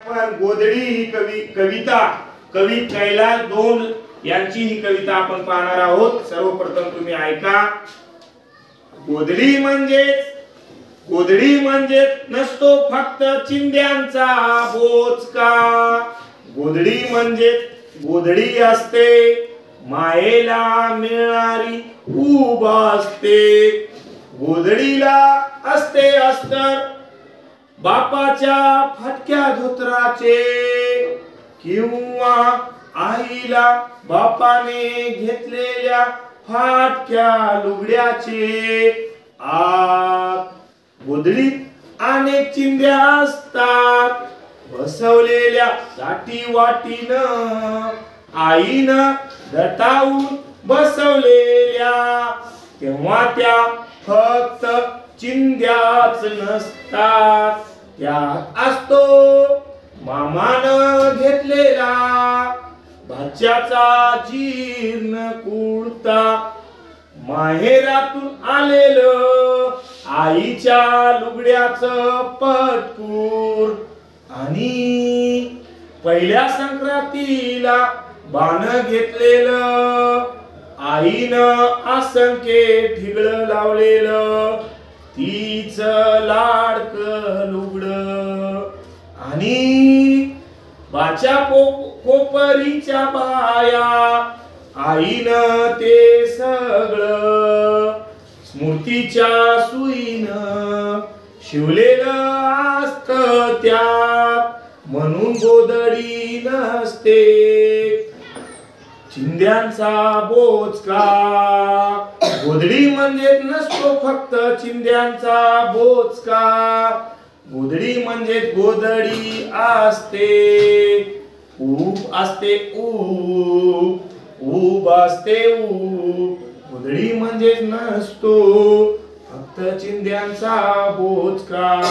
पण गोधडी ही कविता कवी कैलास दोन यांची ही कविता आपण पाहणार आहोत। सर्वप्रथम तुम्ही ऐका। गोधडी म्हणजेच नसतो फक्त चिंध्यांचा बोचका। गोधडी असते मायेला मिळणारी ऊब असते। गोधडीला असते अस्तर बापाच्या फटक्या धोत्राचे किंवा आईला बापाने घेतलेल्या फाटक्या लुगड्याचे। गोधडीत अनेक चिंध्या असतात बसवलेल्या साठी वाटीनं आईनं दटावून बसवलेल्या। तेव्हा त्या फक्त चिंध्याच नसतात, त्यात असतो मामानं घेतलेला भाच्याचा जीर्ण कुर्ता। माहेरातून आलेलं आईच्या लुगड्याचं पटकूर आणि पहिल्या संक्रांतीला बाण घेतलेलं आईनं असंख्य ठिगळं लावलेलं तीच लाडकं लुगडं। आणि बाच्या कोपरीच्या बाया आईनं ते सगळं स्मृतीच्या सुईनं शिवलेलं असतं त्यात, म्हणून गोधडी नसते चिंध्यांचा बोचका। गोधडी म्हणजे नसतो फक्त चिंध्यांचा बोचका। गोधडी म्हणजे गोधडी असते ऊब असते ऊब असते ऊब। गोधडी म्हणजे नसतो फक्त चिंध्यांचा बोचका।